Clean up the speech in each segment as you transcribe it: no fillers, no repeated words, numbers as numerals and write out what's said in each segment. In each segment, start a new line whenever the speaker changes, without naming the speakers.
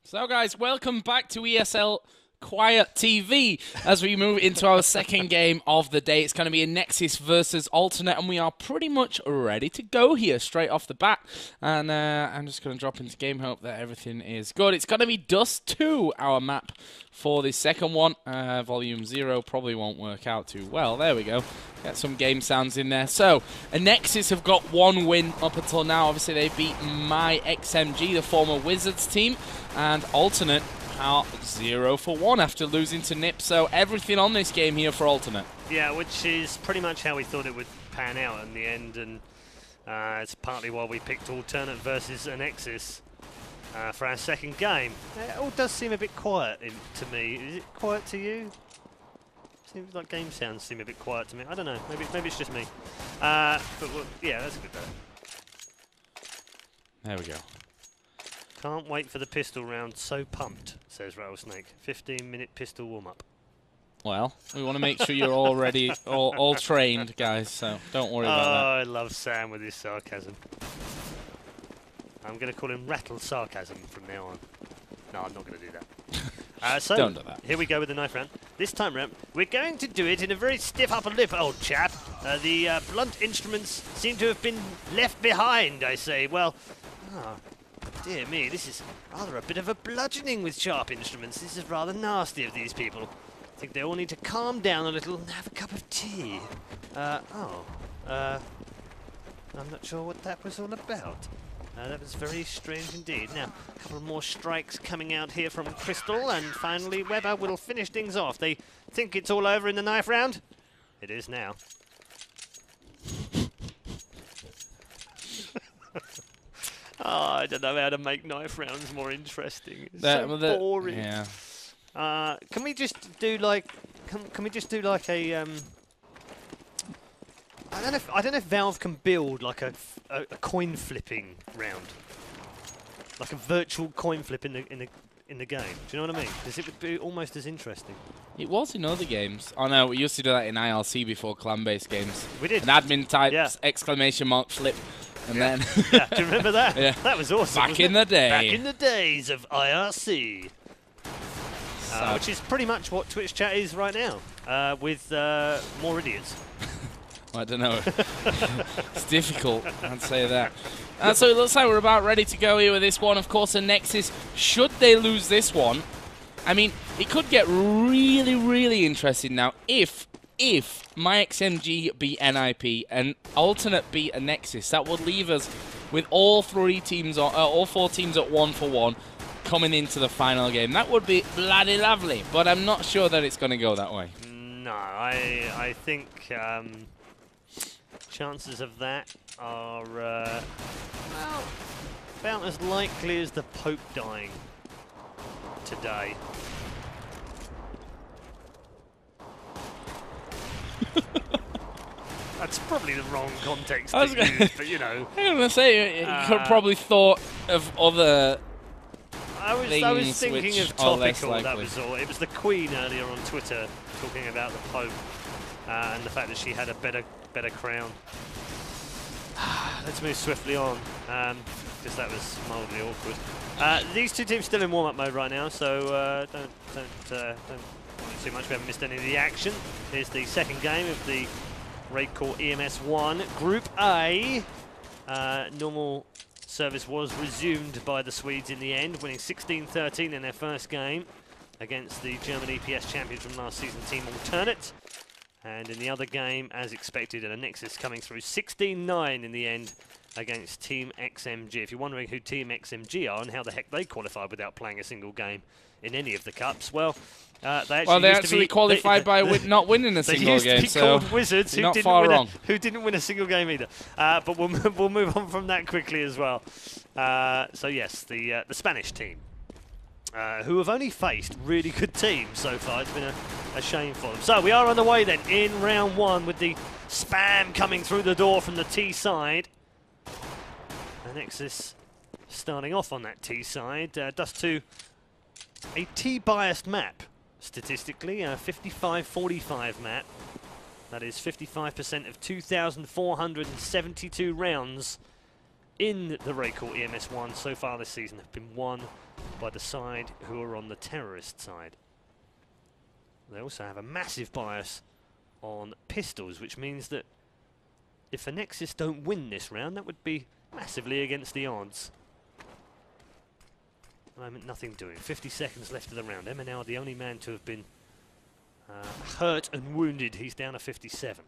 So guys, welcome back to ESL Quiet TV as we move into our second game of the day. It's going to be Anexis versus Alternate, and we are pretty much ready to go here straight off the bat. And I'm just going to drop into game, hope that everything is good. It's going to be Dust 2, our map for the second one. Volume 0 probably won't work out too well. There we go. Get some game sounds in there. So, Anexis have got one win up until now. Obviously, they beat my XMG, the former Wizards team, and Alternate are 0 for 1 after losing to NIP. So, everything on this game here for Alternate.
Yeah, which is pretty much how we thought it would pan out in the end, and it's partly why we picked Alternate versus Anexis for our second game. It all does seem a bit quiet to me. Is it quiet to you? Seems like game sounds seem a bit quiet to me. I don't know. Maybe it's just me. But yeah, that's a good though.
There we go.
Can't wait for the pistol round. So pumped, says Rattlesnake. 15-minute pistol warm-up.
Well, we want to make sure you're all ready, all trained, guys, so don't worry about that.
Oh, I love Sam with his sarcasm. I'm going to call him Rattle Sarcasm from now on. No, I'm not going to do that. So,
don't do that.
Here we go with the knife round. This time round, we're going to do it in a very stiff upper lip, old chap. The blunt instruments seem to have been left behind, I say. Well, dear me, this is rather a bit of a bludgeoning with sharp instruments. This is rather nasty of these people. I think they all need to calm down a little and have a cup of tea. I'm not sure what that was all about. That was very strange indeed. Now, a couple more strikes coming out here from Crystal, and finally Weber will finish things off. They think it's all over in the knife round. It is now. I don't know how to make knife rounds more interesting. It's so boring.
Yeah.
Can we just do like? Can we just do like a? I don't know if Valve can build like a coin flipping round, like a virtual coin flip in the game. Do you know what I mean? Because it would be almost as interesting.
It was in other games. Oh no, we used to do that in ILC before clan-based games.
We did.
An admin types exclamation mark flip, and then.
Yeah, do you remember that?
Yeah.
That was awesome.
Back in the day.
Back in the days of IRC. Which is pretty much what Twitch chat is right now, with more idiots.
I don't know. It's difficult, I'd say that. So it looks like we're about ready to go here with this one. Of course, Anexis, should they lose this one, I mean, it could get really, really interesting now if my XMG beat NIP and Alternate beat Anexis. That would leave us with all four teams at 1 for 1 coming into the final game. That would be bloody lovely, but I'm not sure that it's going to go that way.
No, I think chances of that are well, about as likely as the Pope dying today. That's probably the wrong context to use, but you know.
I'm going to say, you could have probably thought of other
I was thinking of topical, that was all. It was the Queen earlier on Twitter talking about the Pope and the fact that she had a better crown. Let's move swiftly on, because that was mildly awkward. These two teams still in warm-up mode right now, so don't worry too much. We haven't missed any of the action. Here's the second game of the RaidCall EMS 1 Group A. Normal service was resumed by the Swedes in the end, winning 16-13 in their first game against the German EPS champions from last season, Team Alternate. And in the other game, as expected, an Anexis coming through 16-9 in the end against Team XMG. If you're wondering who Team XMG are and how the heck they qualified without playing a single game in any of the cups, well, they actually
qualified by not winning a single game.
They used to be called Wizards, who didn't win a single game either. But we'll move on from that quickly as well. So yes, the Spanish team, who have only faced really good teams so far. It's been a shame for them. So we are on the way then in round 1 with the spam coming through the door from the T side. Anexis starting off on that T side. Dust 2, a T-biased map, statistically, a 55-45 map. That is 55% of 2,472 rounds in the RaidCall EMS 1 so far this season have been won by the side who are on the terrorist side. They also have a massive bias on pistols, which means that if Anexis don't win this round, that would be massively against the odds. At the moment, nothing doing. 50 seconds left of the round. MNL, the only man to have been hurt and wounded. He's down to 57.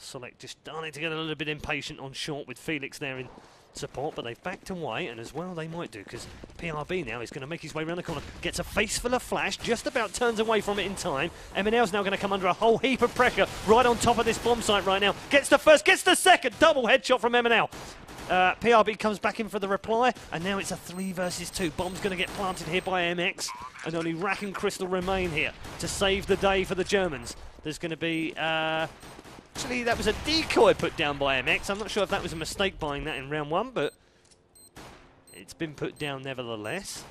Solek just starting to get a little bit impatient on short with Felix there in support, but they've backed away, and as well they might do, because PRB now is going to make his way around the corner, gets a face full of flash, just about turns away from it in time. MNL's now going to come under a whole heap of pressure right on top of this bomb site right now. Gets the first, gets the second, double headshot from MNL. PRB comes back in for the reply, and now it's a 3 versus 2. Bomb's going to get planted here by MX, and only Rack and Crystal remain here to save the day for the Germans. There's going to be... actually, that was a decoy put down by MX. I'm not sure if that was a mistake buying that in round 1, but it's been put down nevertheless.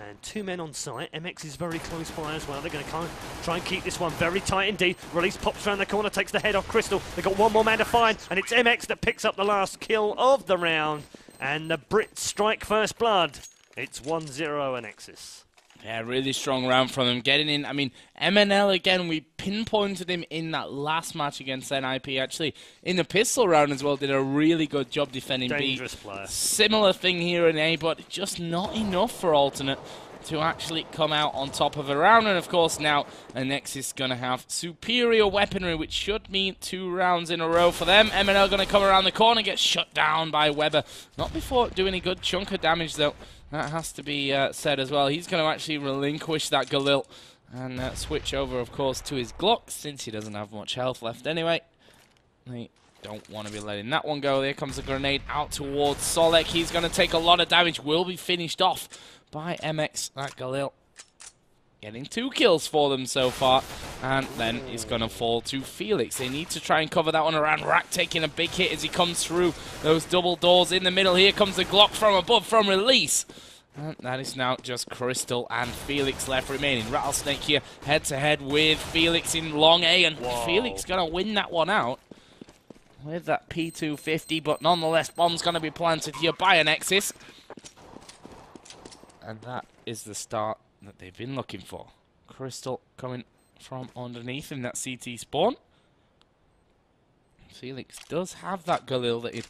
And 2 men on site. MX is very close by as well. They're going to try and keep this one very tight indeed. Release pops around the corner, takes the head off Crystal. They've got 1 more man to find, and it's MX that picks up the last kill of the round. And the Brits strike first blood. It's 1-0 Anexis.
Yeah, really strong round from them. Getting in, I mean, MNL again, we pinpointed him in that last match against NIP. Actually, in the pistol round as well, did a really good job defending
Dangerous
B.
player.
Similar thing here in A, but just not enough for Alternate to actually come out on top of a round. And of course, now Anexis is going to have superior weaponry, which should mean 2 rounds in a row for them. MNL going to come around the corner, get shut down by Weber. Not before doing a good chunk of damage, though. That has to be said as well. He's going to actually relinquish that Galil and switch over, of course, to his Glock, since he doesn't have much health left anyway. They don't want to be letting that one go. There comes a grenade out towards Solek. He's going to take a lot of damage. Will be finished off by MX, that Galil. Getting 2 kills for them so far. And then it's going to fall to Felix. They need to try and cover that one around. Rack taking a big hit as he comes through those double doors in the middle. Here comes the Glock from above from Release. And that is now just Crystal and Felix left remaining. Rattlesnake here head-to-head with Felix in long A. And Felix going to win that one out with that P250. But nonetheless, bomb's going to be planted here by Anexis. And that is the start that they've been looking for. Crystal coming from underneath in that CT spawn. Felix does have that Galil that he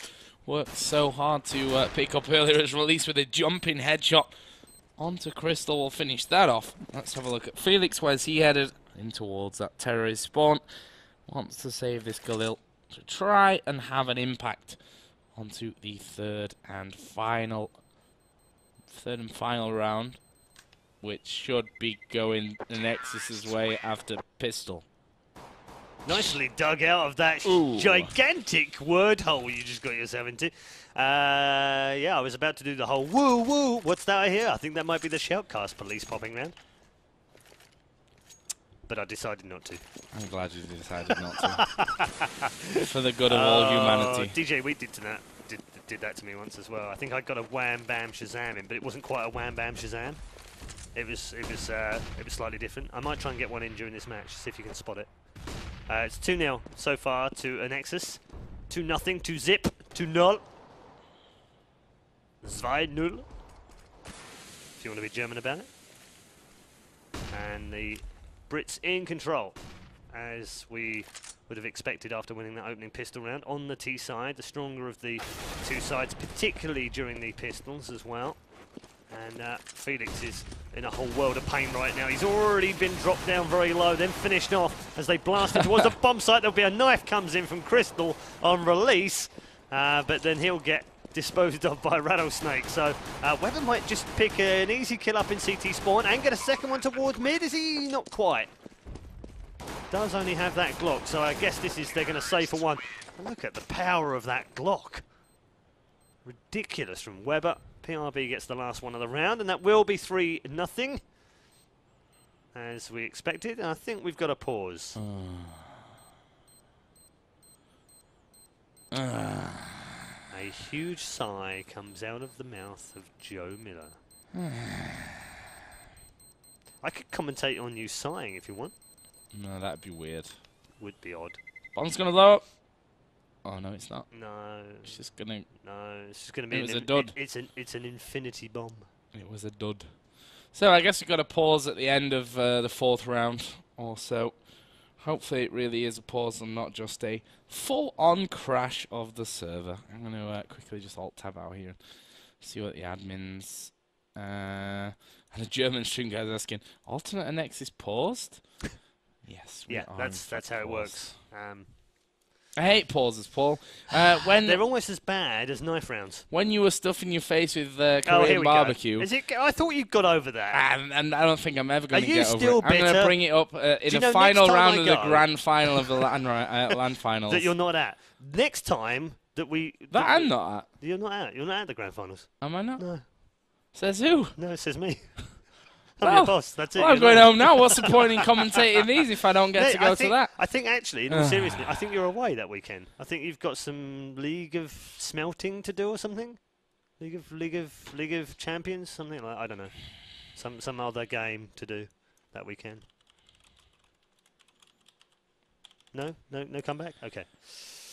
worked so hard to pick up earlier as Release with a jumping headshot onto Crystal. Will finish that off. Let's have a look at Felix. Where's he headed? In towards that terrorist spawn. Wants to save this Galil to try and have an impact onto the third and final round, which should be going Anexis' way after pistol.
Nicely dug out of that gigantic word hole you just got yourself into. Yeah, I was about to do the whole woo woo. What's that I hear? I think that might be the Shoutcast police popping round. But I decided not to.
I'm glad you decided not to. For the good of all humanity.
DJ Wheat did that to me once as well. I think I got a wham bam Shazam in, but it wasn't quite a wham bam Shazam. It was slightly different. I might try and get one in during this match, see if you can spot it. It's 2-0 so far to Anexis. 2-0 to Zip, 2-0. 2-0. If you want to be German about it. And the Brits in control, as we would have expected after winning that opening pistol round. On the T side, the stronger of the 2 sides, particularly during the pistols as well. And Felix is in a whole world of pain right now. He's already been dropped down very low, then finished off as they blasted towards the bomb site. There'll be a knife comes in from Crystal on Release, but then he'll get disposed of by Rattlesnake. So Weber might just pick an easy kill up in CT spawn and get a second one towards mid. Is he? Not quite. Does only have that Glock, so I guess they're going to save for one. Look at the power of that Glock. Ridiculous from Weber. PRB gets the last one of the round, and that will be 3-0, as we expected. And I think we've got a pause. A huge sigh comes out of the mouth of Joe Miller. I could commentate on you sighing if you want.
No, that'd be weird.
Would be odd.
Bomb's gonna blow up. Oh, no, it's not.
No.
It's just going to...
No, it's just going to be...
It was a dud.
It's an infinity bomb.
It was a dud. So I guess we've got a pause at the end of the 4th round or so. Hopefully it really is a pause and not just a full-on crash of the server. I'm going to quickly just alt-tab out here and see what the admins... and the German stream guys asking, alternate Anexis paused? Yes.
Yeah, that's how it works.
I hate pauses, Paul.
They're almost as bad as knife rounds.
When you were stuffing your face with Korean barbecue...
Is it? I thought you got over that.
And I don't think I'm ever going to get over it.
Still
I'm going to bring it up in the final round of the grand final of the land finals.
That you're not at. Next time that we...
I'm not at.
You're not at. You're not at the grand finals.
Am I not?
No.
Says who?
No, it says me. I'm your boss. That's it.
Well, I'm going home now. What's the point in commentating these if I don't get to go to that?
I think actually, in all seriousness, I think you're away that weekend. I think you've got some League of Smelting to do or something. League of Champions, something like I don't know. Some other game to do that weekend. No comeback. Okay.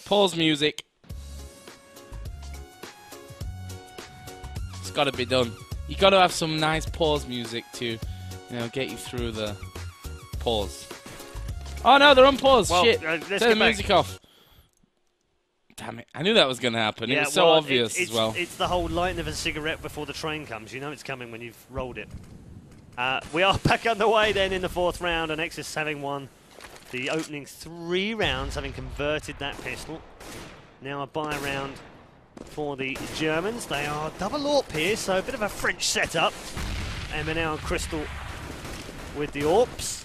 Pause music. It's got to be done. You got to have some nice pause music to, get you through the pause. Oh no, they're on pause.
Well,
shit.
Let's
Turn
get
the music off. Damn it! I knew that was going to happen.
Yeah,
it was so obvious as well.
It's the whole lighting of a cigarette before the train comes. You know it's coming when you've rolled it. We are back underway then in the 4th round. Anexis having won the opening 3 rounds, having converted that pistol. Now a buy round for the Germans. They are double AWP here, so a bit of a French setup. M&L and Crystal with the AWPs.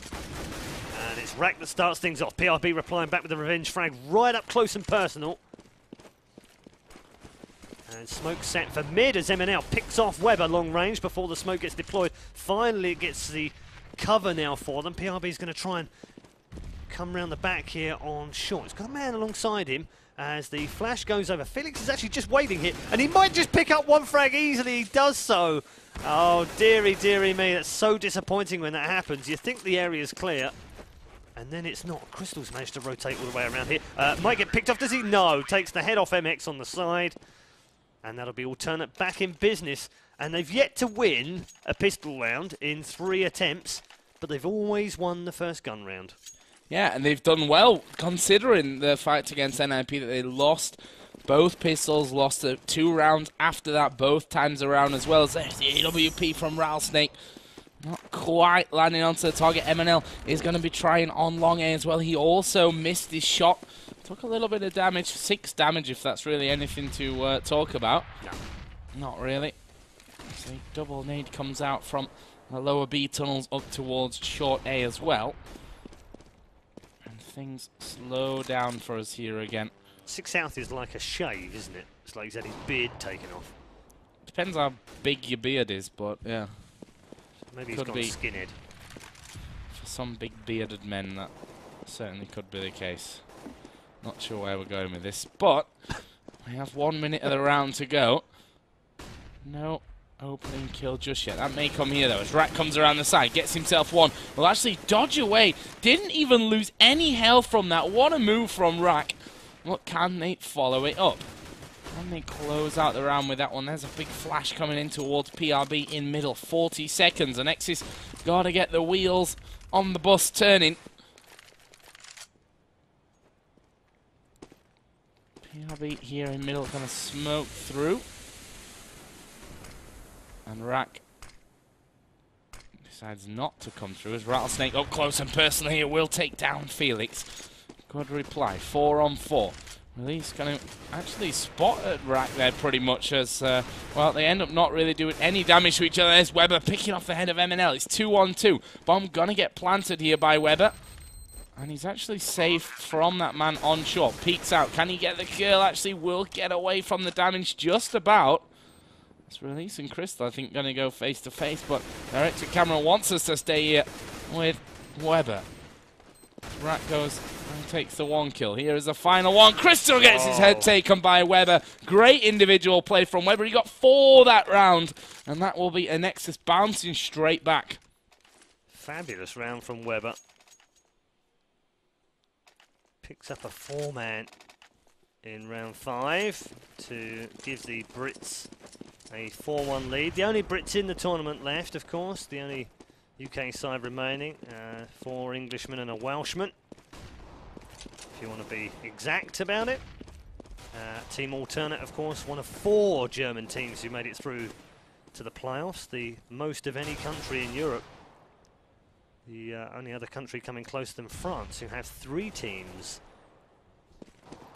And it's Rack that starts things off. PRB replying back with the revenge frag right up close and personal. And smoke set for mid as M&L picks off Weber long range before the smoke gets deployed. Finally it gets the cover now for them. PRB is going to try and come round the back here on short. He's got a man alongside him as the flash goes over. Felix is actually just waiting here, and he might just pick up one frag easily. He does so. Oh, dearie me, that's so disappointing when that happens. You think the area's clear, and then it's not. Crystal's managed to rotate all the way around here. Might get picked off, does he? No. Takes the head off MX on the side, and that'll be alternate back in business. And they've yet to win a pistol round in 3 attempts, but they've always won the first gun round.
Yeah, and they've done well, considering the fight against NIP that they lost both pistols, lost 2 rounds after that, both times around, as well as the AWP from Rattlesnake. Not quite landing onto the target. M&L is going to be trying on long A as well. He also missed his shot. Took a little bit of damage, 6 damage if that's really anything to talk about.
No.
Not really. So double nade comes out from the lower B tunnels up towards short A as well. Things slow down for us here again.
6 South is like a shave, isn't it? It's like he's had his beard taken off.
Depends how big your beard is, but yeah.
Maybe he's gone skinhead.
For some big bearded men, that certainly could be the case. Not sure where we're going with this, but we have 1 minute of the round to go. No opening kill just yet. That may come here though, as Rat comes around the side, gets himself one. Will actually dodge away. Didn't even lose any health from that. What a move from Rack. Look, can they follow it up? Can they close out the round with that one? There's a big flash coming in towards PRB in middle. 40 seconds. Anexis got to get the wheels on the bus turning. PRB here in middle going to smoke through. And Rack decides not to come through as Rattlesnake up close and personal here will take down Felix. Good reply, 4 on 4. Release going to actually spot at Rack there pretty much as, well, they end up not really doing any damage to each other. There's Weber picking off the head of M&L. It's 2 on 2. Bomb going to get planted here by Weber. And he's actually safe from that man on short. Peeks out. Can he get the kill? Actually will get away from the damage just about. It's Release and Crystal, I think, going to go face to face, but director camera wants us to stay here with Weber. Rat goes and takes the 1 kill. Here is the final one. Crystal gets his head taken by Weber. Great individual play from Weber. He got 4 that round, and that will be Anexis bouncing straight back.
Fabulous round from Weber. Picks up a 4-man in round 5 to give the Brits a 4-1 lead. The only Brits in the tournament left, of course, the only UK side remaining, 4 Englishmen and a Welshman, if you want to be exact about it. Team Alternate, of course, one of 4 German teams who made it through to the playoffs, the most of any country in Europe. The only other country coming closer than France, who have 3 teams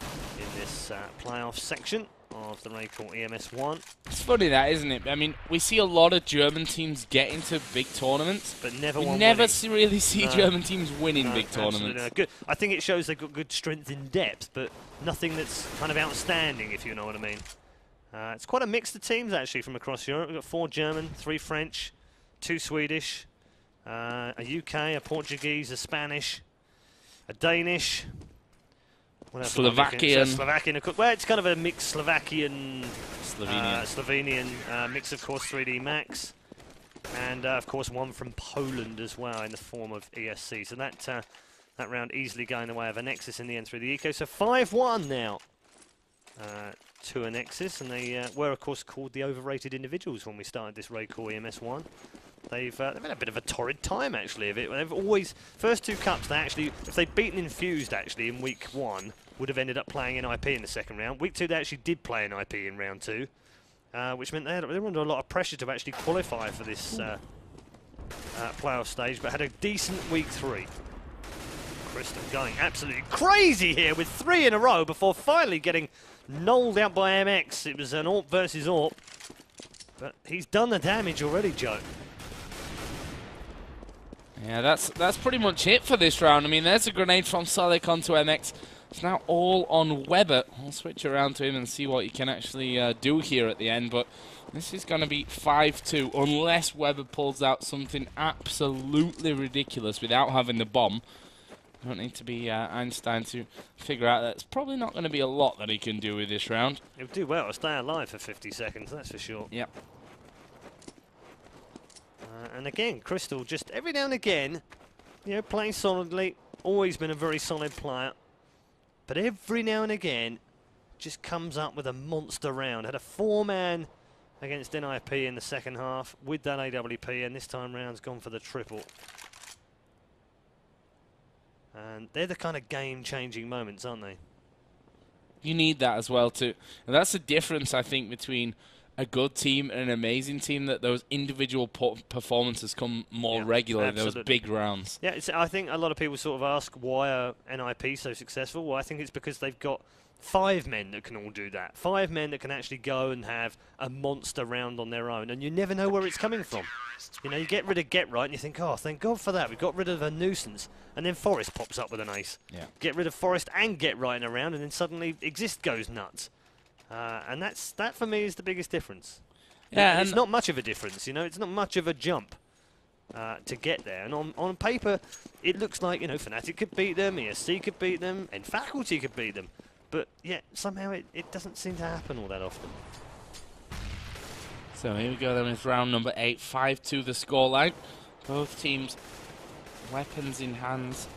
in this playoff section of the RaidCall EMS 1.
It's funny that, isn't it? I mean, we see a lot of German teams get into big tournaments,
but never
really see German teams winning big tournaments.
No. Good. I think it shows they've got good strength in depth, but nothing that's kind of outstanding, if you know what I mean. It's quite a mix of teams, actually, from across Europe. We've got 4 German, 3 French, 2 Swedish, a UK, a Portuguese, a Spanish, a Danish,
Slovakian.
Slovakian. Well, it's kind of a mixed Slovenian mix, of course, 3D Max. And, of course, one from Poland as well in the form of ESC. So that round easily going the way of Anexis in the end through the eco. So 5-1 now to Anexis. And they were, of course, called the overrated individuals when we started this RaidCall EMS 1. They've had a bit of a torrid time, actually, of it. They've always, first 2 cups, they actually, if they'd beaten Infused, actually, in week 1, would have ended up playing NIP in the second round. Week 2, they actually did play NIP in round 2, which meant they were under a lot of pressure to actually qualify for this playoff stage, but had a decent week 3. Crystal going absolutely crazy here with 3 in a row before finally getting knolled out by MX. It was an AWP versus AWP, but he's done the damage already, Joe.
Yeah, that's pretty much it for this round. I mean, there's a grenade from Solek onto MX. It's now all on Weber. I'll switch around to him and see what he can actually do here at the end. But this is going to be 5-2 unless Weber pulls out something absolutely ridiculous without having the bomb. You don't need to be Einstein to figure out that it's probably not going to be a lot that he can do with this round.
He'll do well to stay alive for 50 seconds, that's for sure.
Yep.
And again, Crystal just every now and again, you know, playing solidly, always been a very solid player. But every now and again, just comes up with a monster round. Had a 4-man against NIP in the second half with that AWP, and this time round's gone for the triple. And they're the kind of game-changing moments, aren't they?
You need that as well, too. And that's the difference, I think, between a good team and an amazing team, that those individual performances come more regularly, those big rounds.
Yeah, I think a lot of people sort of ask, why are NIP so successful? Well, I think it's because they've got 5 men that can all do that. 5 men that can actually go and have a monster round on their own, and you never know where it's coming from. You know, you get rid of Get Right, and you think, oh, thank God for that. We've got rid of a nuisance. And then Forest pops up with an ace.
Yeah.
Get rid of Forest and Get Right in a round, and then suddenly Exist goes nuts. And that for me is the biggest difference. Yeah, and it's not much of a difference, you know. It's not much of a jump to get there. And on paper, it looks like, you know, Fnatic could beat them, ESC could beat them, and Faculty could beat them. But yeah, somehow it doesn't seem to happen all that often.
So here we go then with round number 8, 5-2 the scoreline. Both teams weapons in hands.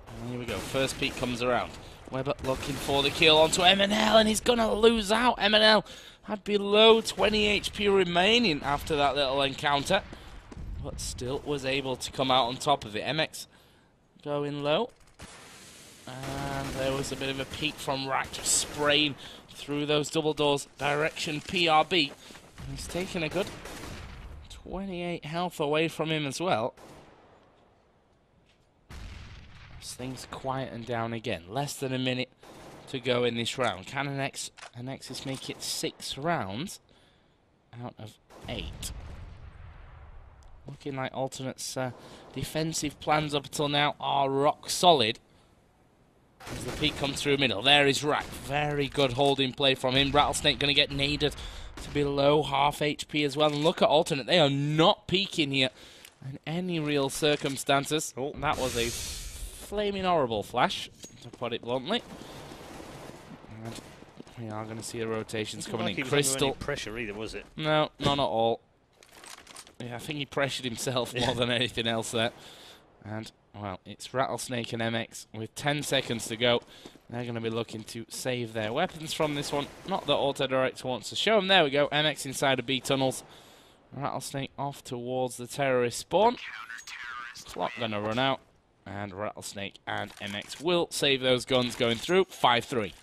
And here we go, first peek comes around. Weber looking for the kill onto MNL, and he's going to lose out. MNL had below 20 HP remaining after that little encounter, but still was able to come out on top of it. MX going low. And there was a bit of a peek from Rack, just spraying through those double doors direction PRB. He's taking a good 28 health away from him as well. As things quieten down again. Less than a minute to go in this round. Can Anexis make it 6 rounds out of 8? Looking like Alternate's defensive plans up until now are rock solid. As the peek comes through middle, there is Rack. Very good holding play from him. Rattlesnake going to get naded to below half HP as well. And look at Alternate, they are not peeking here in any real circumstances. Oh. That was a flaming horrible flash, to put it bluntly. And we are going to see the rotations coming in. Crystal.
Any pressure either, was it?
No, not at all. Yeah, I think he pressured himself more than anything else there. And well, it's Rattlesnake and MX with 10 seconds to go. They're going to be looking to save their weapons from this one. Not that Auto Director wants to show them. There we go. MX inside of B tunnels. Rattlesnake off towards the terrorist spawn. Clock going to run out. And Rattlesnake and MX will save those guns going through. 5-3.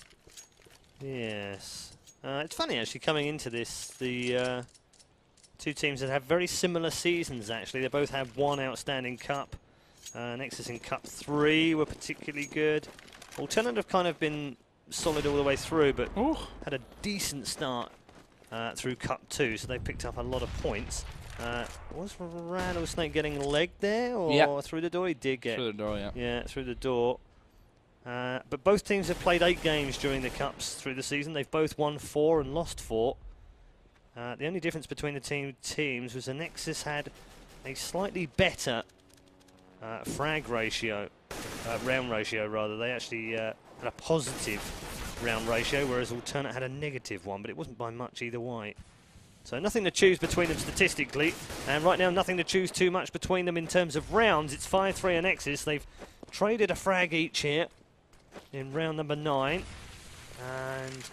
Yes. It's funny, actually, coming into this, the two teams that have very similar seasons, actually. They both have one outstanding cup. Anexis in Cup 3 were particularly good. Alternate have kind of been solid all the way through, but had a decent start through Cup 2, so they picked up a lot of points. Was Rattlesnake getting legged there, or through the door? He did get.
Through the door, yeah.
Yeah, through the door. But both teams have played 8 games during the Cups through the season. They've both won 4 and lost 4. The only difference between the teams was Anexis had a slightly better frag ratio, round ratio rather. They actually had a positive round ratio, whereas Alternate had a negative one, but it wasn't by much either way. So nothing to choose between them statistically, and right now nothing to choose too much between them in terms of rounds. It's 5-3 Anexis. They've traded a frag each here in round number 9, and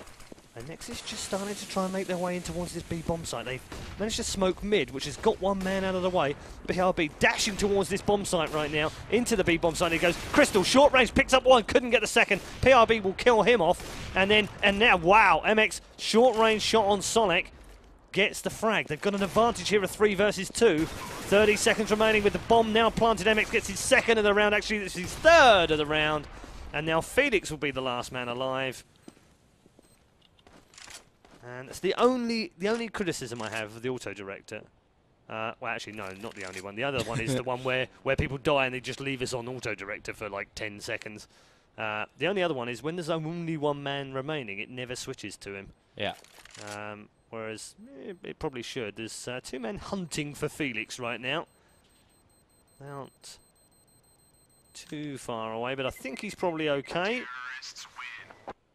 Anexis just starting to try and make their way in towards this B bomb site. They've managed to smoke mid, which has got one man out of the way. BRB dashing towards this bomb site right now, into the B bomb site. He goes, Crystal, short range, picks up one, couldn't get the second. PRB will kill him off, and now, wow, MX, short range shot on Sonic, gets the frag. They've got an advantage here of 3 versus 2. 30 seconds remaining with the bomb now planted. MX gets his second of the round, actually this is his third of the round, and now Felix will be the last man alive. And it's the only criticism I have of the Auto Director. Well, actually, no, not the only one. The other one is the one where people die and they just leave us on Auto Director for like 10 seconds. The only other one is when there's only one man remaining, it never switches to him.
Yeah.
Whereas it probably should. There's 2 men hunting for Felix right now. Not too far away, but I think he's probably okay.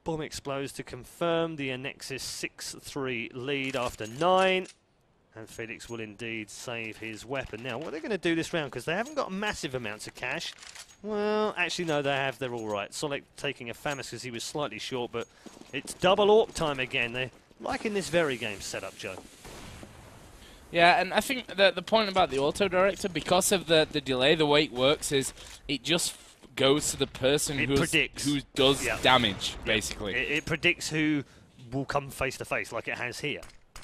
Bomb explodes to confirm the Anexis 6-3 lead after 9. And Felix will indeed save his weapon. Now, what are they going to do this round? Because they haven't got massive amounts of cash. Well, actually, no, they have. They're all right. Solek taking a Famis because he was slightly short, but it's double AWP time again. They're liking this very game setup, Joe.
Yeah, and I think the point about the Auto Director, because of the delay, the way it works is it just goes to the person who does damage, basically.
It predicts who will come face to face, like it has here,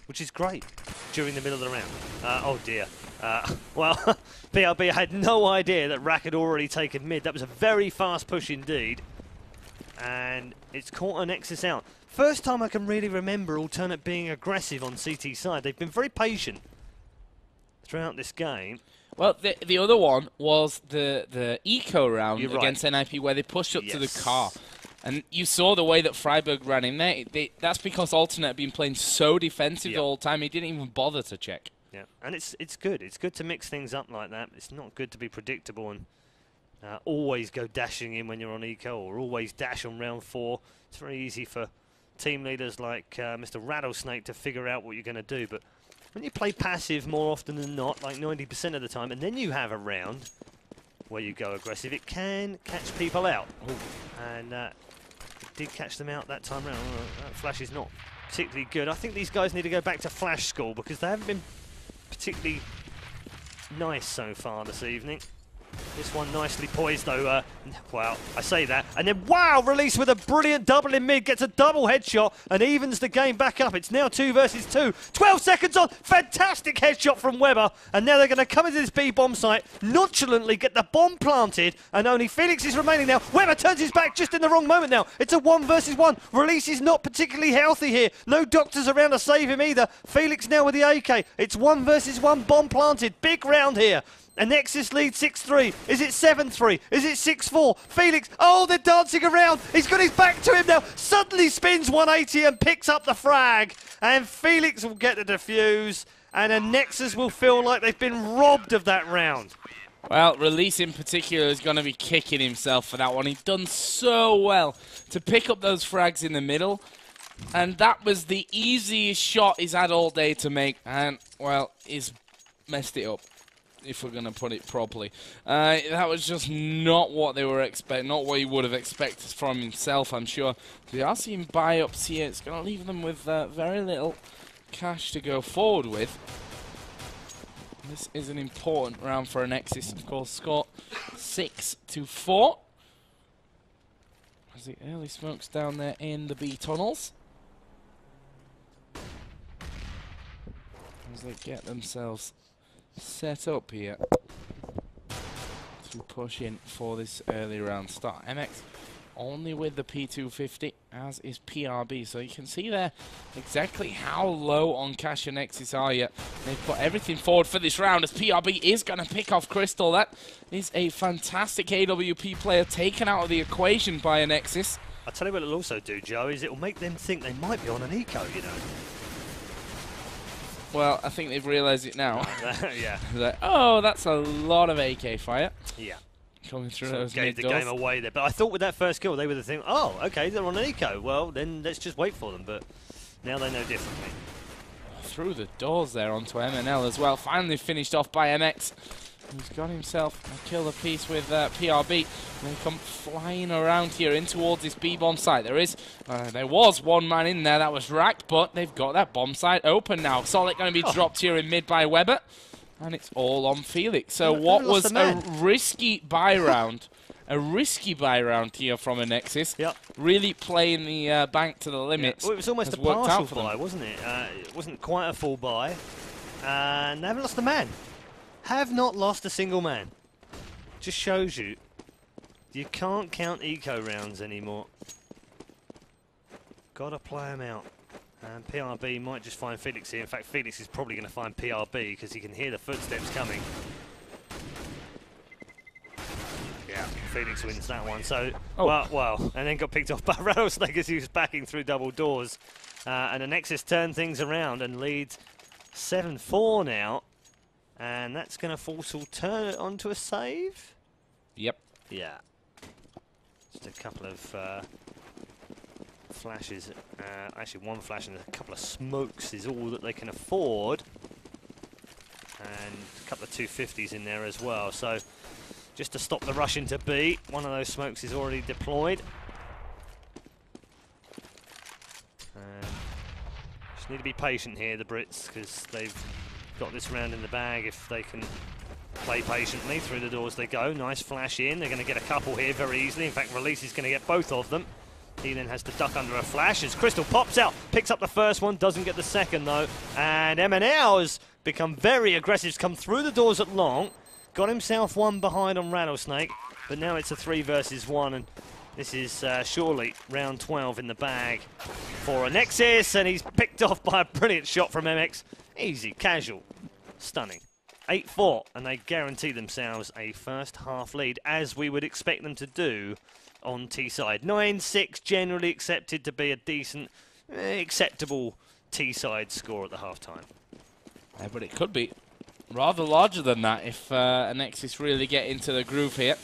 which is great during the middle of the round. Oh dear. Well, BRB had no idea that Rack had already taken mid. That was a very fast push indeed, and it's caught Anexis out. First time I can really remember Alternate being aggressive on CT side. They've been very patient throughout this game.
Well, the other one was the eco round against NIP where they pushed up to the car. And you saw the way that Freiburg ran in there. That's because Alternate had been playing so defensive the whole time, he didn't even bother to check.
Yeah, and it's good. It's good to mix things up like that. It's not good to be predictable and always go dashing in when you're on eco, or always dash on round 4. It's very easy for team leaders like Mr. Rattlesnake to figure out what you're going to do. But when you play passive more often than not, like 90% of the time, and then you have a round where you go aggressive, it can catch people out. And it did catch them out that time round. That flash is not particularly good. I think these guys need to go back to flash school because they haven't been particularly nice so far this evening. This one nicely poised though. Wow, I say that. And then, wow, release with a brilliant double in mid. Gets a double headshot and evens the game back up. It's now 2 versus 2. 12 seconds on. Fantastic headshot from Weber. And now they're going to come into this B bomb site, nonchalantly get the bomb planted. And only Felix is remaining now. Weber turns his back just in the wrong moment now. It's a 1 versus 1. Release is not particularly healthy here. No doctors around to save him either. Felix now with the AK. It's 1 versus 1 bomb planted. Big round here. Anexis leads 6-3. Is it 7-3? Is it 6-4? Felix, oh, they're dancing around. He's got his back to him now. Suddenly spins 180 and picks up the frag. And Felix will get the defuse. And Anexis will feel like they've been robbed of that round.
Well, Release in particular is going to be kicking himself for that one. He's done so well to pick up those frags in the middle. And that was the easiest shot he's had all day to make. And, well, he's messed it up. if we're going to put it properly. That was just not what they were expecting, not what he would have expected from himself, I'm sure. We are seeing buy-ups here. It's going to leave them with very little cash to go forward with. This is an important round for Anexis. Of course, score 6-4. As the early smokes down there in the B tunnels. As they get themselves set up here to push in for this early round start. MX only with the P250, as is PRB. So you can see there exactly how low on cash Anexis are yet. They've put everything forward for this round as PRB is going to pick off Crystal. That is a fantastic AWP player taken out of the equation by Anexis.
I'll tell you what it'll also do, Joe, is it'll make them think they might be on an eco, you know.
Well, I think they've realised it now.
Yeah.
Like, oh, that's a lot of AK fire.
Yeah.
Coming through
So
those
gave the game away there. But I thought with that first kill, they would have think, oh, okay, they're on an eco. Well, then let's just wait for them. But now they know differently.
Through the doors there onto MNL as well. Finally finished off by MX, who's got himself a kill apiece with PRB. And they come flying around here in towards this B-bomb site. There was one man in there that was racked, but they've got that bomb site open now. Solid going to be dropped here in mid by Weber. And it's all on Felix. So what was a risky buy round, here from Anexis.
Yep.
Really playing the bank to the limits.
Yeah. Well, it was almost a partial buy, wasn't it? It wasn't quite a full buy. And they haven't lost a man. Have not lost a single man. Just shows you can't count eco rounds anymore. Gotta play them out. And PRB might just find Felix here. In fact, Felix is probably going to find PRB because he can hear the footsteps coming. Yeah, Felix wins that one. So, well, and then got picked off by Rattlesnake as he was backing through double doors. And Anexis turned things around and leads 7-4 now. And that's going to force will turn it onto a save?
Yep.
Yeah. Just a couple of flashes. Actually, one flash and a couple of smokes is all that they can afford. And a couple of 250s in there as well. So, just to stop the rush into B, one of those smokes is already deployed. Just need to be patient here, the Brits, because they've got this round in the bag. If they can play patiently, through the doors they go. Nice flash in. They're going to get a couple here very easily. In fact, Release is going to get both of them. He then has to duck under a flash as Crystal pops out, picks up the first one, doesn't get the second though. And MNL has become very aggressive, come through the doors at long, got himself one behind on Rattlesnake, but now it's a 3 versus 1, and this is surely round 12 in the bag for Anexis, and he's picked off by a brilliant shot from MX. Easy, casual, stunning. 8-4, and they guarantee themselves a first half lead, as we would expect them to do on T-side. 9-6 generally accepted to be a decent, acceptable T-side score at the half-time.
Yeah, but it could be rather larger than that if Anexis really get into the groove here.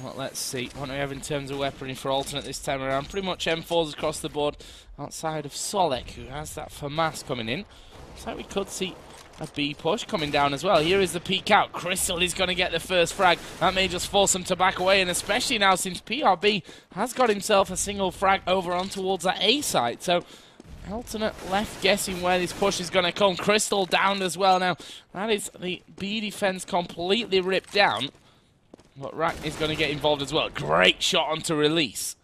Well, let's see what do we have in terms of weaponry for alternate this time around. Pretty much M4s across the board outside of Solek, who has that FAMAS coming in. Looks like we could see a B push coming down as well. Here is the peek out. Crystal is going to get the first frag. That may just force him to back away, and especially now since PRB has got himself a single frag over on towards that A site. So alternate left guessing where this push is going to come. Crystal down as well now. That is the B defense completely ripped down. But Rack is going to get involved as well. Great shot onto Release.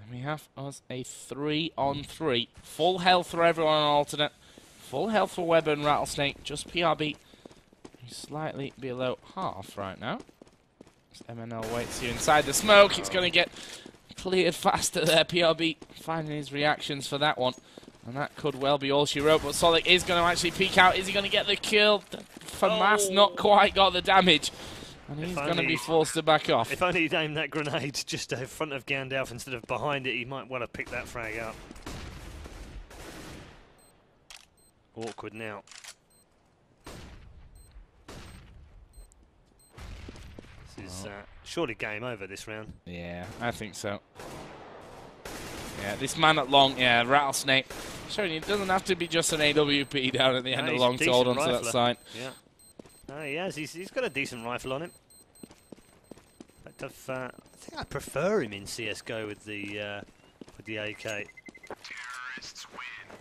And we have us a 3-on-3. Full health for everyone on alternate. Full health for Weber and Rattlesnake. Just PRB. He's slightly below half right now. As MNL waits here inside the smoke. It's going to get cleared faster there. PRB finding his reactions for that one. And that could well be all she wrote. But Solid is going to actually peek out. Is he going to get the kill? FAMAS not quite got the damage. And he's going to be forced to back off.
If only he'd aimed that grenade just in front of Gandalf instead of behind it, he might well have picked that frag up. Awkward now. This is surely game over this round.
Yeah, I think so. Yeah, this man at long, yeah, Rattlesnake. Showing you it doesn't have to be just an AWP down at the end of long to hold onto that side.
Yeah. He has. He's got a decent rifle on him. In fact, I think I prefer him in CS:GO with the AK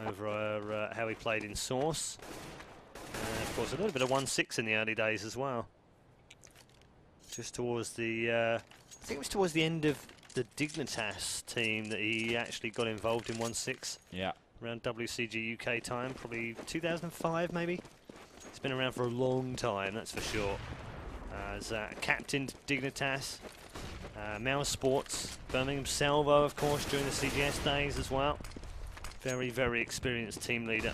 over how he played in Source. Of course, a little bit of 1.6 in the early days as well. Just towards the, I think it was towards the end of the Dignitas team that he actually got involved in 1.6.
Yeah.
Around WCG UK time, probably 2005 maybe. It's been around for a long time, that's for sure. As captained Dignitas, Mouse Sports, Birmingham Salvo, of course, during the CGS days as well. Very, very experienced team leader.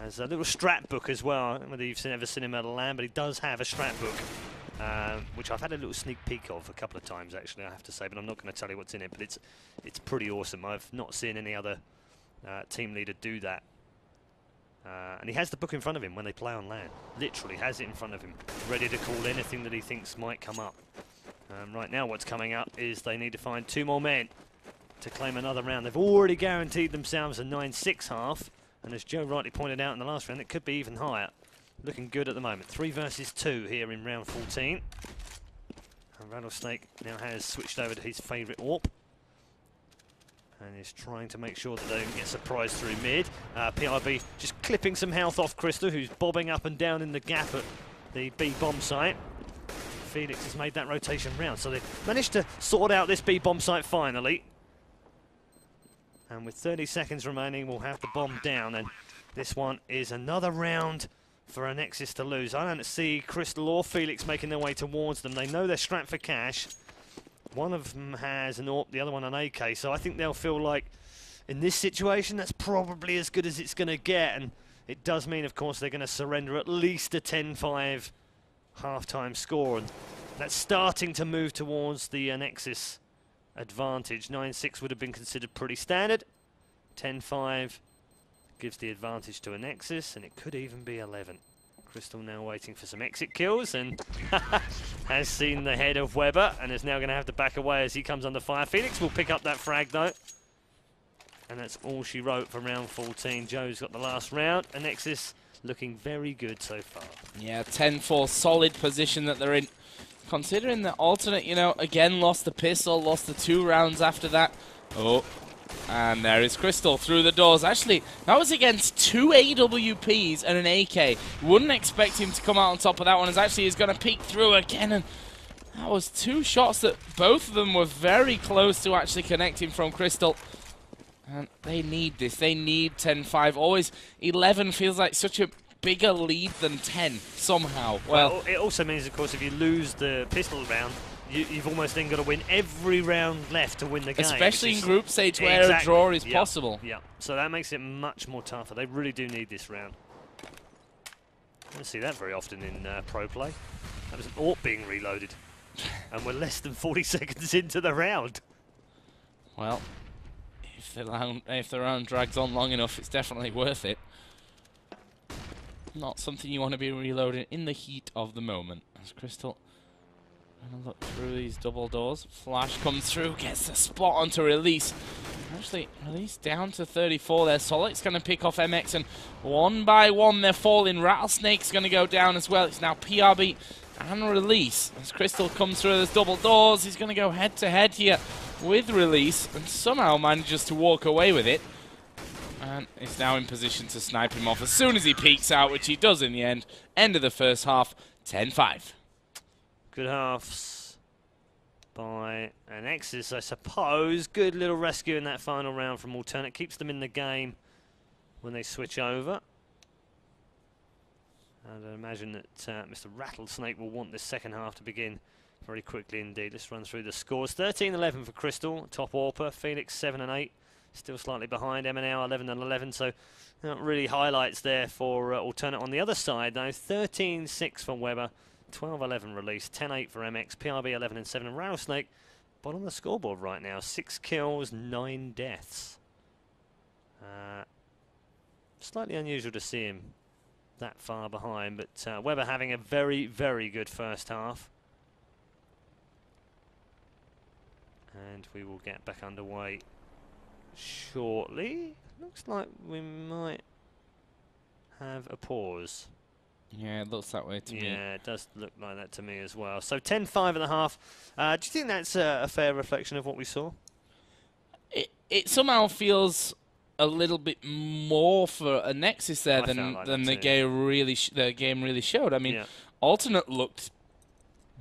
Has a little strat book as well. I don't know whether you've ever seen him at a LAN, but he does have a strat book, which I've had a little sneak peek of a couple of times, actually, I have to say, but I'm not going to tell you what's in it, but it's pretty awesome. I've not seen any other team leader do that. And he has the book in front of him when they play on LAN. Literally has it in front of him, ready to call anything that he thinks might come up. Right now what's coming up is they need to find 2 more men to claim another round. They've already guaranteed themselves a 9-6 half, and as Joe rightly pointed out in the last round, it could be even higher. Looking good at the moment. 3 versus 2 here in round 14. And Rattlesnake now has switched over to his favourite AWP. And is trying to make sure that they don't get surprised through mid. PRB just clipping some health off Crystal, who's bobbing up and down in the gap at the B bomb site. Felix has made that rotation round, so they've managed to sort out this B bomb site finally. And with 30 seconds remaining, we'll have the bomb down, and this one is another round for Anexis to lose. I don't see Crystal or Felix making their way towards them. They know they're strapped for cash. One of them has an AWP, the other one an AK, so I think they'll feel like in this situation that's probably as good as it's going to get, and it does mean, of course, they're going to surrender at least a 10-5 half-time score, and that's starting to move towards the Anexis advantage. 9-6 would have been considered pretty standard. 10-5 gives the advantage to Anexis, and it could even be 11. Crystal now waiting for some exit kills, and has seen the head of Weber and is now going to have to back away as he comes under fire. Felix will pick up that frag though, and that's all she wrote for round 14. Joe's got the last round. Anexis looking very good so far. Yeah,
10-4, solid position that they're in. Considering the alternate, you know, again lost the pistol, lost the 2 rounds after that. Oh. And there is Crystal through the doors. Actually, that was against 2 AWPs and an AK. Wouldn't expect him to come out on top of that one, as actually he's going to peek through again. And that was 2 shots that both of them were very close to actually connecting from Crystal. And they need this. They need 10-5. Always 11 feels like such a bigger lead than 10 somehow. Well,
it also means, of course, if you lose the pistol round, you've almost then got to win every round left to win the game.
Especially in group stage where a draw is possible.
Yeah, so that makes it much more tougher. They really do need this round. I don't see that very often in pro play. That was an AWP being reloaded. And we're less than 40 seconds into the round.
Well, if the round drags on long enough, it's definitely worth it. Not something you want to be reloading in the heat of the moment. As Crystal gonna look through these double doors. Flash comes through, gets the spot onto Release. Actually, Release down to 34 there. Solic's gonna pick off MX, and one by one they're falling. Rattlesnake's gonna go down as well. It's now PRB and Release. As Crystal comes through those double doors, he's gonna go head to head here with Release, and somehow manages to walk away with it. And is now in position to snipe him off as soon as he peeks out, which he does in the end. End of the first half, 10-5.
Good halves by Anexis, I suppose. Good little rescue in that final round from Alternate. Keeps them in the game when they switch over. And I imagine that Mr. Rattlesnake will want this second half to begin very quickly indeed. Let's run through the scores. 13-11 for Crystal, top AWPer. Felix 7-8, still slightly behind. MNL 11-11, so not really highlights there for Alternate. On the other side, though, 13-6 for Weber. 12-11 Release, 10-8 for MX, PRB 11-7, and Rattlesnake bottom of the scoreboard right now. 6 kills, 9 deaths. Slightly unusual to see him that far behind, but Weber having a very, very good first half. And we will get back underway shortly. Looks like we might have a pause.
Yeah, it looks that way to me.
Yeah, it does look like that to me as well. So 10-5 and a half. Do you think that's a fair reflection of what we saw?
It somehow feels a little bit more for Anexis there than the game really showed. I mean,
yeah.
Alternate looked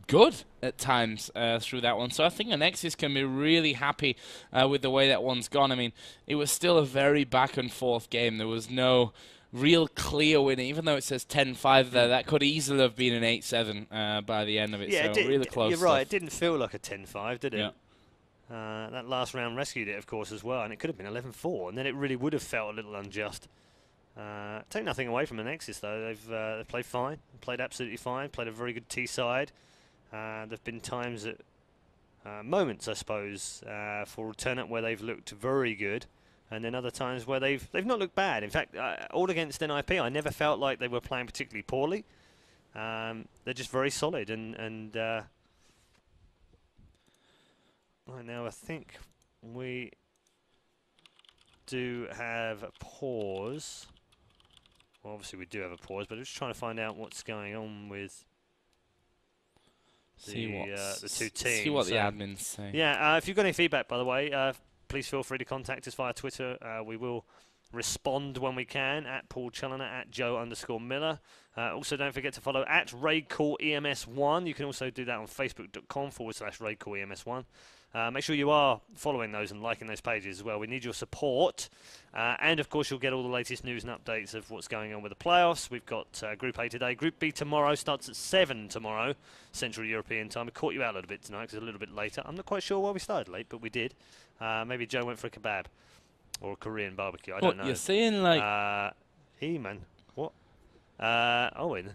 good at times through that one, so I think Anexis can be really happy with the way that one's gone. I mean, it was still a very back and forth game. There was no real clear winner, even though it says 10-5 there. That could easily have been an 8-7 by the end of it.
Yeah,
so really close.
You're right. It didn't feel like a 10-5, did it?
Yeah.
That last round rescued it, of course, as well, and it could have been 11-4, and then it really would have felt a little unjust. Take nothing away from Anexis, though. They've played fine, played absolutely fine, played a very good T side. There've been times at moments, I suppose, for Alternate where they've looked very good, and then other times where they've not looked bad. In fact, all against NIP, I never felt like they were playing particularly poorly. They're just very solid, and right now I think we do have a pause. Well, obviously we do have a pause, but I'm just trying to find out what's going on with the two teams.
See what the admins say.
Yeah, if you've got any feedback, by the way, please feel free to contact us via Twitter. We will respond when we can at Paul Challoner, at Joe_Miller. Also, don't forget to follow at RaidCall EMS1. You can also do that on Facebook.com/RaidCall EMS1. Make sure you are following those and liking those pages as well. We need your support. And, of course, you'll get all the latest news and updates of what's going on with the playoffs. We've got Group A today. Group B tomorrow starts at 7 tomorrow, Central European time. We caught you out a little bit tonight because it's a little bit later. I'm not quite sure why we started late, but we did. Maybe Joe went for a kebab or a Korean barbecue. I don't know.
You're saying, like...
man. What? Owen.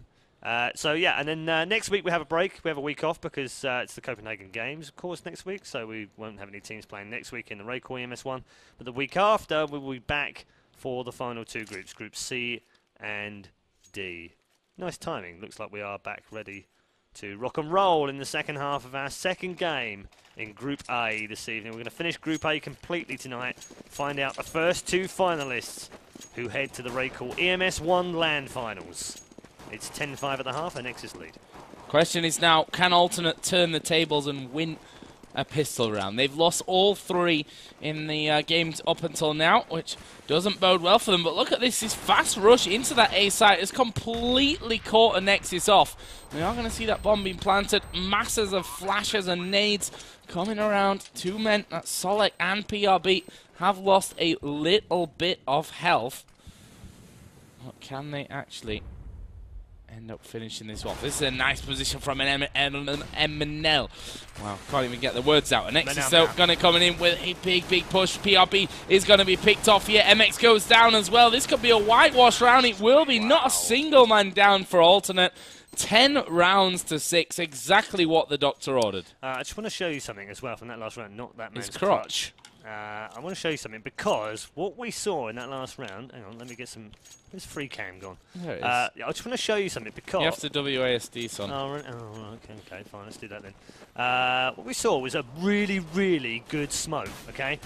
So, yeah, and then next week we have a break. We have a week off because it's the Copenhagen Games, of course, next week. So we won't have any teams playing next week in the RaidCall EMS1. But the week after, we will be back for the final two groups, Group C and D. Nice timing. Looks like we are back ready to rock and roll in the second half of our second game in Group A this evening. We're going to finish Group A completely tonight, find out the first two finalists who head to the RaidCall EMS1 LAN finals. It's 10-5 at the half, and Anexis lead.
Question is now, can Alternate turn the tables and win a pistol round? They've lost all three in the games up until now, which doesn't bode well for them. But look at this fast rush into that A site has completely caught Anexis off. We are going to see that bomb being planted. Masses of flashes and nades coming around. Two men, that's Solek and PRB, have lost a little bit of health. What can they actually end up finishing this off? This is a nice position from an Eminel. Wow, can't even get the words out. Anexis though going to come in with a big push. PRB is going to be picked off here. MX goes down as well. This could be a whitewash round. It will be. Not a single man down for Alternate. 10 rounds to 6, exactly what the doctor ordered. I
just want to show you something as well from that last round. Not that man's
crotch.
I want to show you something because what we saw in that last round. Hang on, let me get some. Where's free cam gone?
There it is.
I just want to show you something because
you have to WASD, son.
Oh, okay, fine. Let's do that then. What we saw was a really good smoke. Okay.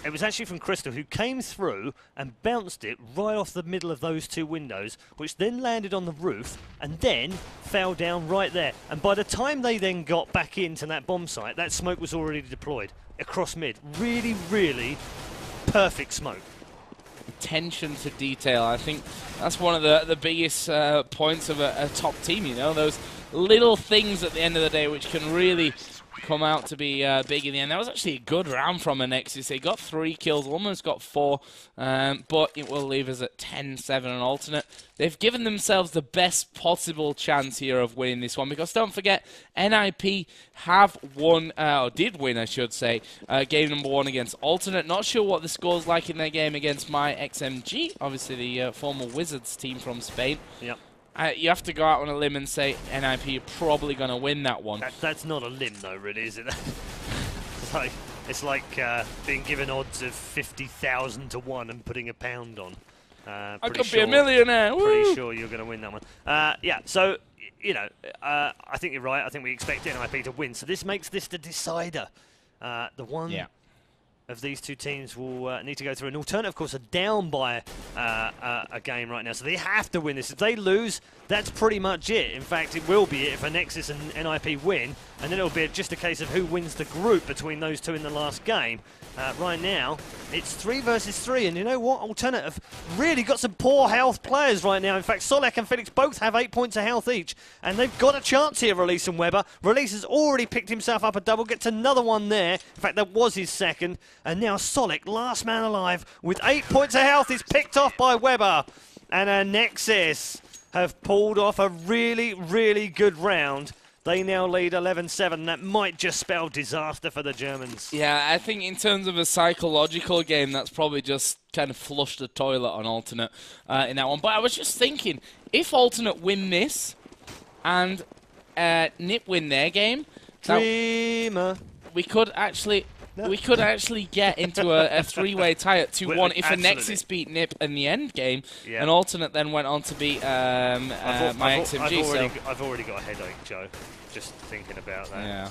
It was actually from Crystal, who came through and bounced it right off the middle of those two windows, which then landed on the roof and then fell down right there. And by the time they then got back into that bomb site, that smoke was already deployed across mid. Really perfect smoke.
Attention to detail. I think that's one of the biggest points of a top team, you know, those little things at the end of the day which can really come out to be big in the end. That was actually a good round from Anexis. They got 3 kills, almost got 4, but it will leave us at 10-7 on Alternate. They've given themselves the best possible chance here of winning this one, because don't forget, NIP have won, or did win, I should say, game number 1 against Alternate. Not sure what the score's like in their game against my XMG, obviously the former Wizards team from Spain.
Yep.
You have to go out on a limb and say NIP are probably going to win that one.
That's not a limb, though, really, is it? it's like being given odds of 50,000 to 1 and putting a pound on.
I could be a millionaire.
Pretty sure you're going to win that one. Yeah, so, you know, I think you're right. I think we expect NIP to win. So this makes this the decider. The one of these two teams will need to go through. An alternate, of course, are down by a game right now, so they have to win this. If they lose, that's pretty much it. In fact, it will be it if Anexis and NIP win, and then it'll be just a case of who wins the group between those two in the last game. Right now, it's 3 versus 3, and you know what? Alternative really got some poor health players right now. In fact, Solek and Felix both have 8 points of health each, and they've got a chance here, Release and Weber. Release has already picked himself up a double, gets another one there. In fact, that was his second, and now Solek, last man alive, with 8 points of health, is picked off by Weber. And Anexis have pulled off a really, really good round. They now lead 11-7. That might just spell disaster for the Germans.
Yeah, I think in terms of a psychological game, that's probably just kind of flushed the toilet on Alternate in that one. But I was just thinking, if Alternate win this and NIP win their game, we could actually get into a three-way tie at 2-1 if Anexis beat NIP in the end game, and Alternate then went on to beat my XMG.
I've already got a headache, Joe, just thinking about that.
Yeah.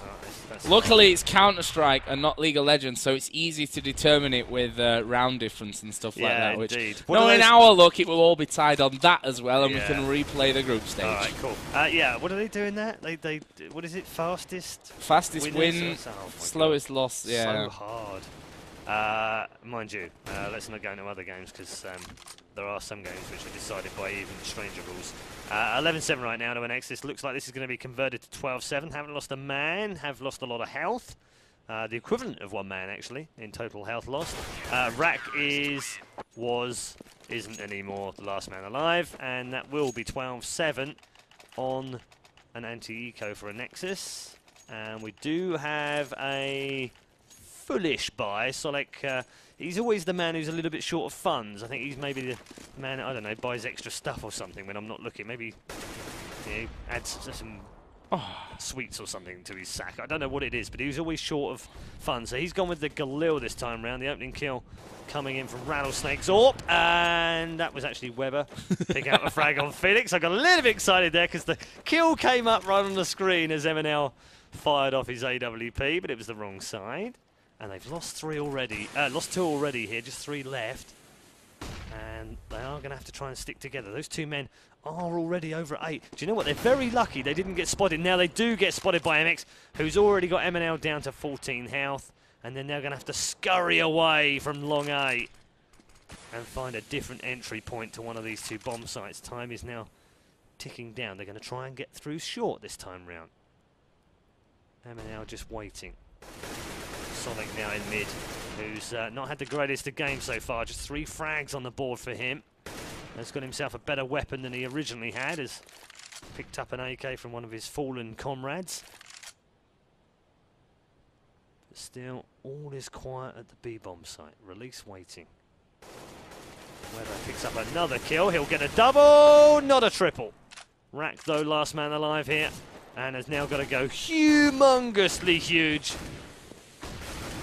That's
Luckily, it's Counter-Strike and not League of Legends, so it's easy to determine it with round difference and stuff like that. Which, in our luck, it will all be tied on that as well, and we can replay the group stage. All
right, cool. Yeah, what are they doing that? They what is it? Fastest
win, slowest loss. Yeah.
So hard. Mind you, let's not go into other games because there are some games which are decided by even stranger rules. 11-7 right now to Anexis. Looks like this is going to be converted to 12-7. Haven't lost a man, have lost a lot of health. The equivalent of 1 man, actually, in total health lost. Rack isn't anymore the last man alive, and that will be 12-7 on an anti-eco for Anexis. And we do have a foolish buy. Solek, he's always the man who's a little bit short of funds. I think he's maybe the man, I don't know, buys extra stuff or something when I'm not looking. Maybe adds some sweets or something to his sack. I don't know what it is, but he was always short of funds. So he's gone with the Galil this time round. The opening kill coming in from Rattlesnake Zorp, and that was actually Weber pick out a frag on Felix. I got a little bit excited there because the kill came up right on the screen as MNL fired off his AWP, but it was the wrong side. And they've lost 3 already. Lost 2 already here, just 3 left. And they are going to have to try and stick together. Those 2 men are already over 8. Do you know what? They're very lucky they didn't get spotted. Now they do get spotted by MX, who's already got MNL down to 14 health. And then they're going to have to scurry away from long 8 and find a different entry point to one of these 2 bomb sites. Time is now ticking down. They're going to try and get through short this time round. MNL just waiting. Sonic now in mid, who's not had the greatest of games so far. Just 3 frags on the board for him. Has got himself a better weapon than he originally had. Has picked up an AK from one of his fallen comrades. But still, all is quiet at the B-bomb site. Release waiting. Weber picks up another kill. He'll get a double, not a triple. Rack, though, last man alive here. And has now got to go humongously huge,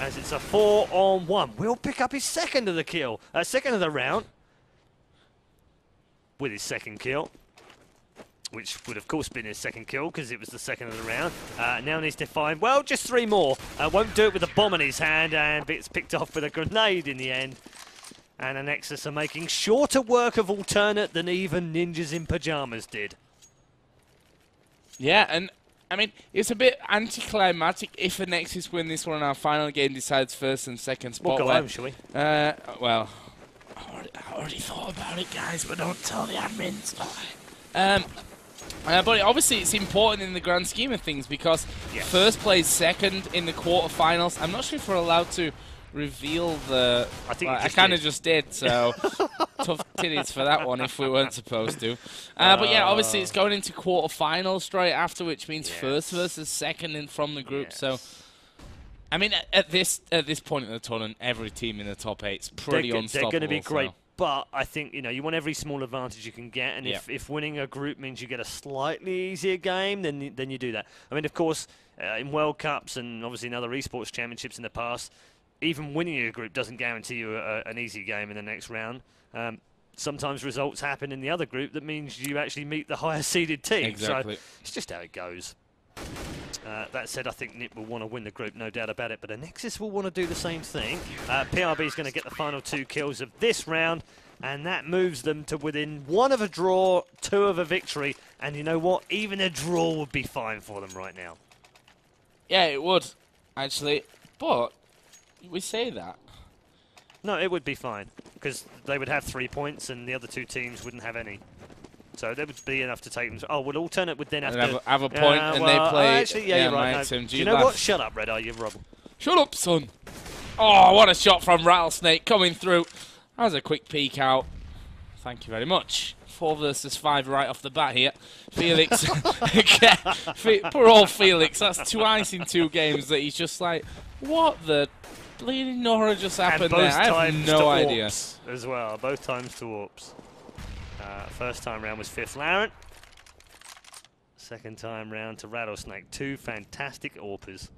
as it's a 4-on-1. Will pick up his second of the round, with his second kill, which would of course been his second kill because it was the second of the round. Now needs to find, well, just 3 more. Won't do it with a bomb in his hand, and it's picked off with a grenade in the end. And Anexis are making shorter work of Alternate than even Ninjas in Pyjamas did.
Yeah, and I mean, it's a bit anticlimactic if Anexis win this one and our final game decides first and second spot.
We'll go home, shall we?
Well, I already thought about it, guys, but don't tell the admins. But obviously it's important in the grand scheme of things because first plays second in the quarterfinals. I'm not sure if we're allowed to reveal the... I kind of just did, so tough titties for that one if we weren't supposed to. But yeah, obviously it's going into quarterfinals straight after, which means first versus second from the group. So, I mean, at this point in the tournament, every team in the top 8 is pretty unstoppable.
They're going to be great. But I think, you want every small advantage you can get, and if winning a group means you get a slightly easier game, then you do that. I mean, of course, in World Cups and obviously in other eSports championships in the past, even winning a group doesn't guarantee you an easy game in the next round. Sometimes results happen in the other group that means you actually meet the higher seeded team.
Exactly.
So it's just how it goes. That said, I think Nip will want to win the group, no doubt about it, but Anexis will want to do the same thing. PRB is going to get the final 2 kills of this round, and that moves them to within 1 of a draw, 2 of a victory, and you know what? Even a draw would be fine for them right now.
Yeah, it would, actually, but we say that.
No, it would be fine, because they would have 3 points and the other 2 teams wouldn't have any. So that would be enough to take them. Oh, well, alternate would then have to
have a point, and
well,
they play.
Actually, yeah, you're right. No. Do you know what? Shut up, Red Eye, you rubble.
Shut up, son. Oh, what a shot from Rattlesnake coming through. That was a quick peek out. Thank you very much. 4 versus 5 right off the bat here. Felix, poor old Felix. That's twice in 2 games that he's just like, what the bleeding Nora just happened there? I have no idea.
As well, both times to Orps. First time round was 5th Laren. Second time round to Rattlesnake. 2 fantastic AWPers.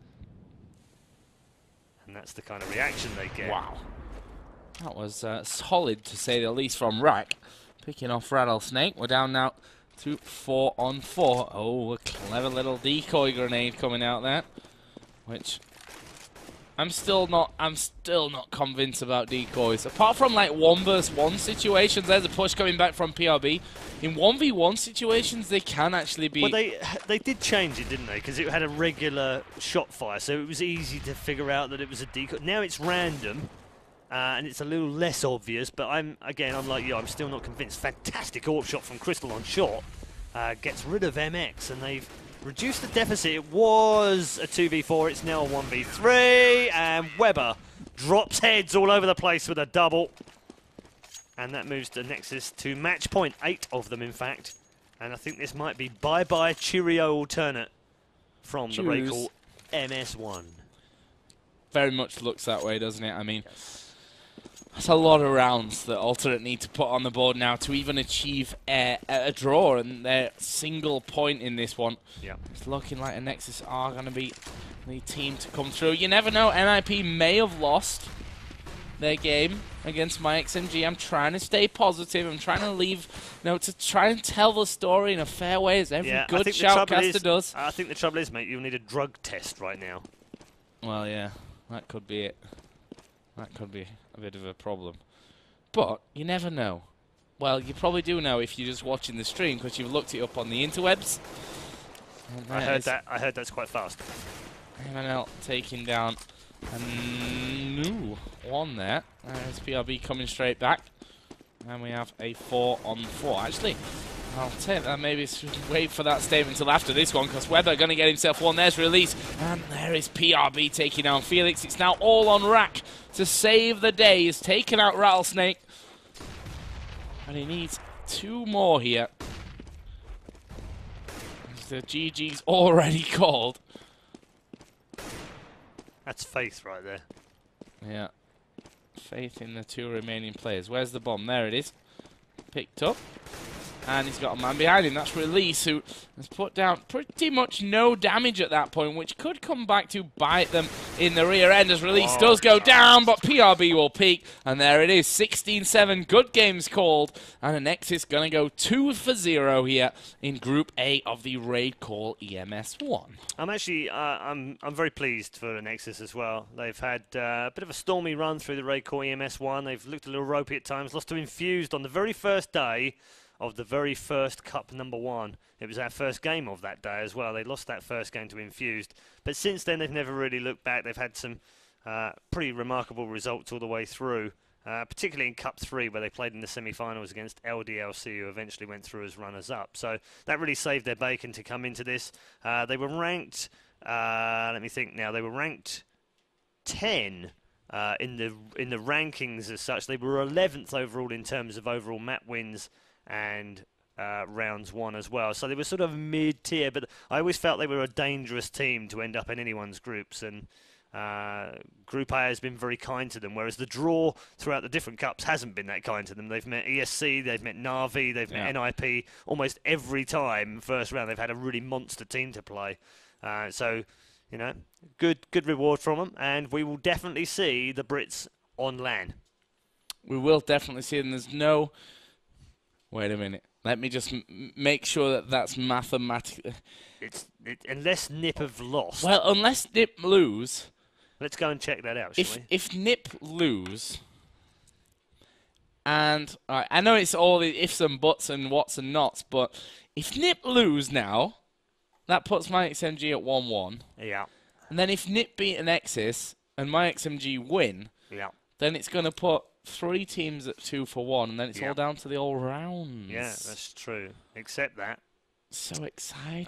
And that's the kind of reaction they get.
Wow. That was solid, to say the least, from Rack. Picking off Rattlesnake. We're down now to 4 on 4. Oh, a clever little decoy grenade coming out there. Which I'm still not convinced about decoys. Apart from like 1 versus 1 situations, there's a push coming back from PRB. In 1v1 situations, they can actually be.
Well, they did change it, didn't they? Because it had a regular shot fire, so it was easy to figure out that it was a decoy. Now it's random, and it's a little less obvious. But I'm like you. I'm still not convinced. Fantastic AWP shot from Crystal on shot. Gets rid of MX, and they've reduced the deficit. It was a 2v4, it's now a 1v3, and Weber drops heads all over the place with a double. And that moves to Nexus to match point, 8 of them in fact. And I think this might be bye-bye Cheerio alternate from the RaidCall MS1.
Very much looks that way, doesn't it? I mean, that's a lot of rounds that alternate need to put on the board now to even achieve a draw, and their single point in this one.
Yeah.
It's looking like Anexis are going to be the team to come through. You never know, NIP may have lost their game against my XMG. I'm trying to stay positive. I'm trying to leave, to try and tell the story in a fair way, as every good shoutcaster does.
I think the trouble is, mate, you'll need a drug test right now.
Well, yeah, that could be it. That could be a bit of a problem. But you never know. Well, you probably do know if you're just watching the stream, because you've looked it up on the interwebs.
I heard that's quite fast.
MNL taking down a new one there. There's PRB coming straight back. And we have a 4 on 4. Actually, I'll take that. Maybe wait for that statement until after this one, because Weber going to get himself one. There's release. And there is PRB taking down Felix. It's now all on Rack to save the day. He's taken out Rattlesnake. And he needs 2 more here. The GG's already called.
That's faith right there.
Yeah. Faith in the 2 remaining players. Where's the bomb? There it is. Picked up. And he's got a man behind him. That's Release, who has put down pretty much no damage at that point, which could come back to bite them in the rear end as Release does go down, but PRB will peak. And there it is, 16-7. Good games called. And Anexis going to go 2 for 0 here in Group A of the RaidCall EMS1.
I'm actually, I'm very pleased for Anexis as well. They've had a bit of a stormy run through the RaidCall EMS1. They've looked a little ropey at times, lost to Infused on the very first day of the very first Cup #1. It was our first game of that day as well. They lost that first game to Infused. But since then, they've never really looked back. They've had some pretty remarkable results all the way through, particularly in Cup 3, where they played in the semi-finals against LDLC, who eventually went through as runners-up. So that really saved their bacon to come into this. They were ranked, let me think now, they were ranked 10 in the rankings as such. They were 11th overall in terms of overall map wins and rounds won as well. So they were sort of mid-tier, but I always felt they were a dangerous team to end up in anyone's groups, and Group A has been very kind to them, whereas the draw throughout the different cups hasn't been that kind to them. They've met ESC, they've met Na'Vi, they've met NIP. Almost every time, first round, they've had a really monster team to play. So, good reward from them, and we will definitely see the Brits on LAN.
We will definitely see them. There's no... Wait a minute. Let me just make sure that that's mathematically...
Unless Nip have lost.
Well, unless Nip lose...
Let's go and check that out, shall we?
If Nip lose... And I know it's all the ifs and buts and whats and nots, but if Nip lose now, that puts my XMG at 1-1.
Yeah.
And then if Nip beat Anexis and my XMG win, then it's going to put 3 teams at 2-1, and then it's all down to the all rounds.
Yeah, that's true. Except that.
So exciting.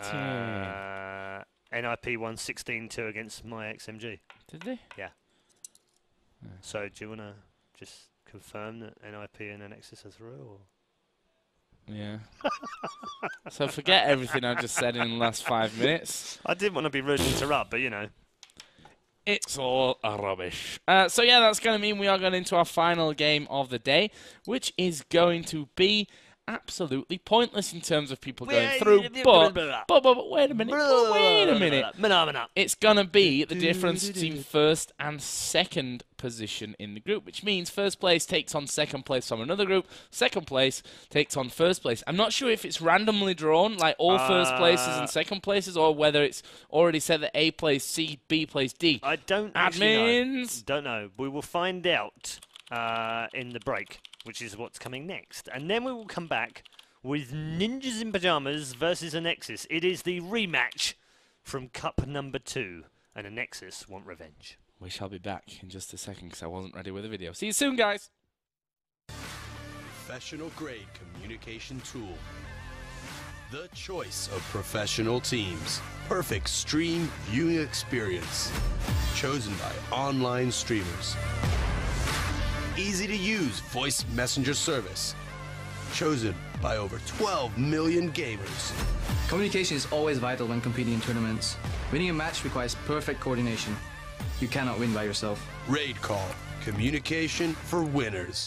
NIP won 16-2 against my XMG.
Did they?
Yeah. So do you want to just confirm that NIP and Anexis are through? Or?
Yeah. So forget everything I just said in the last 5 minutes.
I didn't want to be rude and interrupt, but you know.
It's all rubbish. So yeah, that's going to mean we are going into our final game of the day, which is going to be absolutely pointless in terms of people going through. But wait a minute. Wait a minute. It's going to be the difference between first and second position in the group, which means first place takes on second place from another group. Second place takes on first place. I'm not sure if it's randomly drawn, like all first places and second places, or whether it's already said that A plays C, B plays D.
I don't
Admins.
Don't know. We will find out in the break, which is what's coming next. And then we will come back with Ninjas in Pyjamas versus Anexis. It is the rematch from Cup number 2, and Anexis want revenge.
We shall be back in just a second because I wasn't ready with the video. See you soon, guys.
Professional grade communication tool. The choice of professional teams. Perfect stream viewing experience. Chosen by online streamers. Easy to use voice messenger service. Chosen by over 12 million gamers.
Communication is always vital when competing in tournaments. Winning a match requires perfect coordination. You cannot win by yourself.
RaidCall. Communication for winners.